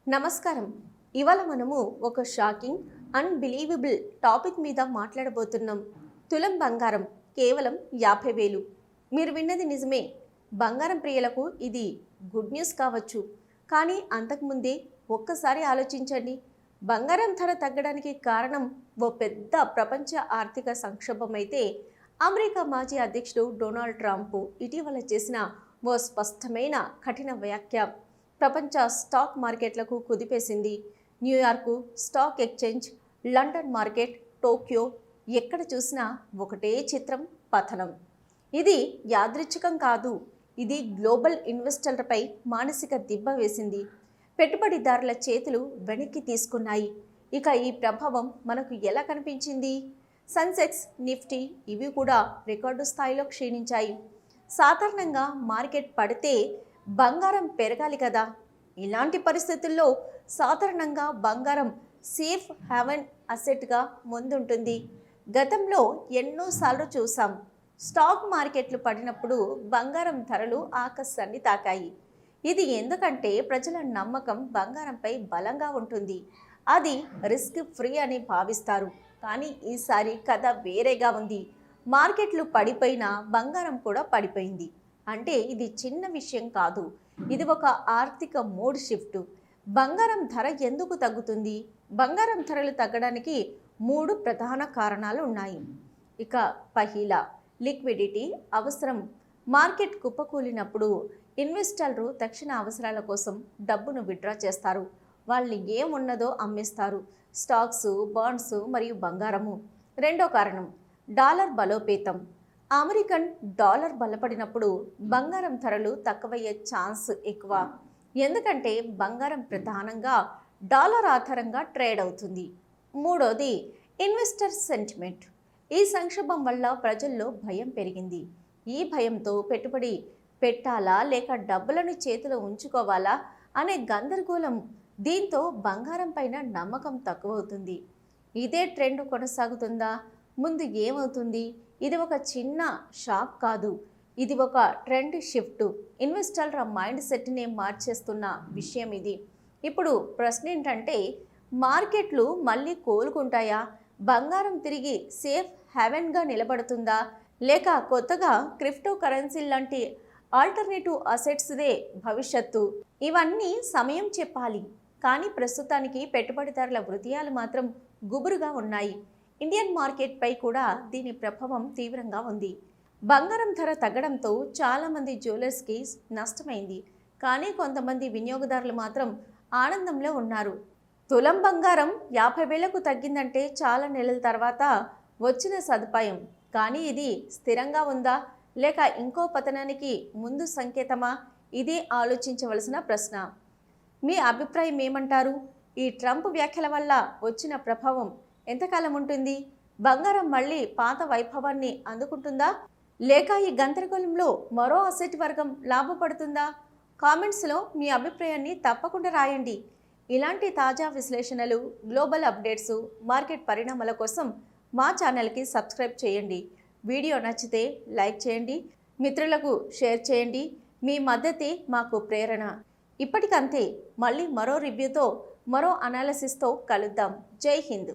నమస్కారం. ఇవాళ మనము ఒక షాకింగ్, అన్‌బిలీవబుల్ టాపిక్ మీద మాట్లాడబోతున్నాం. తులం బంగారం కేవలం 50,000. మీరు విన్నది నిజమే. బంగారం ప్రియులకు ఇది గుడ్ న్యూస్ కావచ్చు. కానీ అంతకుముందే ఒక్కసారి ఆలోచించండి. బంగారం ధర తగ్గడానికి కారణం ఓ పెద్ద ప్రపంచ ఆర్థిక సంక్షోభం అయితే, అమెరికా మాజీ అధ్యక్షుడు డొనాల్డ్ ట్రంప్ ఇటీవల చేసిన ఓ స్పష్టమైన కఠిన వ్యాఖ్య ప్రపంచ స్టాక్ మార్కెట్లకు కుదిపేసింది. New York stock exchange, London market, Tokyo ఎక్కడ చూసినా ఒకటే చిత్రం, పతనం. ఇది యాదృచ్ఛికం కాదు. ఇది గ్లోబల్ ఇన్వెస్టర్లపై మానసిక దిబ్బ వేసింది. పెట్టుబడిదారుల చేతులు వెనక్కి తీసుకున్నాయి. ఇక ఈ ప్రభావం మనకు ఎలా కనిపించింది? సెన్సెక్స్, నిఫ్టీ ఇవి కూడా రికార్డు స్థాయిలో క్షీణించాయి. సాధారణంగా మార్కెట్ పడితే బంగారం పెరగాలి కదా. ఇలాంటి పరిస్థితుల్లో సాధారణంగా బంగారం సేఫ్ హ్యావెన్ అసెట్గా ముందుంటుంది. గతంలో ఎన్నోసార్లు చూసాం. స్టాక్ మార్కెట్లు పడినప్పుడు బంగారం ధరలు ఆకాశాన్ని తాకాయి. ఇది ఎందుకంటే ప్రజల నమ్మకం బంగారంపై బలంగా ఉంటుంది. అది రిస్క్ ఫ్రీ అని భావిస్తారు. కానీ ఈసారి కథ వేరేగా ఉంది. మార్కెట్లు పడిపోయినా బంగారం కూడా పడిపోయింది. అంటే ఇది చిన్న విషయం కాదు. ఇది ఒక ఆర్థిక మోడ్ షిఫ్ట్. బంగారం ధర ఎందుకు తగ్గుతుంది? బంగారం ధరలు తగ్గడానికి 3 ప్రధాన కారణాలు ఉన్నాయి. ఇక పహిలా లిక్విడిటీ అవసరం. మార్కెట్ కుప్పకూలినప్పుడు ఇన్వెస్టర్లు తక్షణ అవసరాల కోసం డబ్బును విత్డ్రా చేస్తారు. వాళ్ళు ఏమున్నదో అమ్మేస్తారు. స్టాక్స్, బాండ్స్ మరియు బంగారము. రెండో కారణం డాలర్ బలోపేతం. అమెరికన్ డాలర్ బలపడినప్పుడు బంగారం ధరలు తక్కువయ్యే ఛాన్స్ ఎక్కువ. ఎందుకంటే బంగారం ప్రధానంగా డాలర్ ఆధారంగా ట్రేడ్ అవుతుంది. మూడోది ఇన్వెస్టర్ సెంటిమెంట్. ఈ సంక్షోభం వల్ల ప్రజల్లో భయం పెరిగింది. ఈ భయంతో పెట్టుబడి పెట్టాలా లేక డబ్బులను చేతిలో ఉంచుకోవాలా అనే గందరగోళం. దీంతో బంగారం పైన నమ్మకం తక్కువవుతుంది. ఇదే ట్రెండ్ కొనసాగుతుందా? ముందు ఏమవుతుంది? ఇది ఒక చిన్న షాక్ కాదు. ఇది ఒక ట్రెండ్ షిఫ్ట్. ఇన్వెస్టర్ల మైండ్ సెట్ని మార్చేస్తున్న విషయం ఇది. ఇప్పుడు ప్రశ్న ఏంటంటే, మార్కెట్లు మళ్ళీ కోలుకుంటాయా? బంగారం తిరిగి సేఫ్ హ్యావెన్గా నిలబడుతుందా? లేక కొత్తగా క్రిప్టో కరెన్సీ లాంటి ఆల్టర్నేటివ్ అసెట్స్దే భవిష్యత్తు? ఇవన్నీ సమయం చెప్పాలి. కానీ ప్రస్తుతానికి పెట్టుబడిదారుల హృదయాలు మాత్రం గుబురుగా ఉన్నాయి. ఇండియన్ మార్కెట్పై కూడా దీని ప్రభావం తీవ్రంగా ఉంది. బంగారం ధర తగ్గడంతో చాలామంది జ్యువెలర్స్కి నష్టమైంది. కానీ కొంతమంది వినియోగదారులు మాత్రం ఆనందంలో ఉన్నారు. తులం బంగారం 50,000కు తగ్గిందంటే చాలా నెలల తర్వాత వచ్చిన సదుపాయం. కానీ ఇది స్థిరంగా ఉందా లేక ఇంకో పతనానికి ముందు సంకేతమా? ఇదే ఆలోచించవలసిన ప్రశ్న. మీ అభిప్రాయం ఏమంటారు? ఈ ట్రంప్ వ్యాఖ్యల వల్ల వచ్చిన ప్రభావం ఎంతకాలం ఉంటుంది? బంగారం మళ్ళీ పాత వైభవాన్ని అందుకుంటుందా లేక ఈ గందరగోళంలో మరో అసెట్ వర్గం లాభపడుతుందా? కామెంట్స్లో మీ అభిప్రాయాన్ని తప్పకుండా రాయండి. ఇలాంటి తాజా విశ్లేషణలు, గ్లోబల్ అప్డేట్స్, మార్కెట్ పరిణామాల కోసం మా ఛానల్కి సబ్స్క్రైబ్ చేయండి. వీడియో నచ్చితే లైక్ చేయండి, మిత్రులకు షేర్ చేయండి. మీ మద్దతే మాకు ప్రేరణ. ఇప్పటికంతే. మళ్ళీ మరో రివ్యూతో, మరో అనాలిసిస్తో కలుద్దాం. జై హింద్.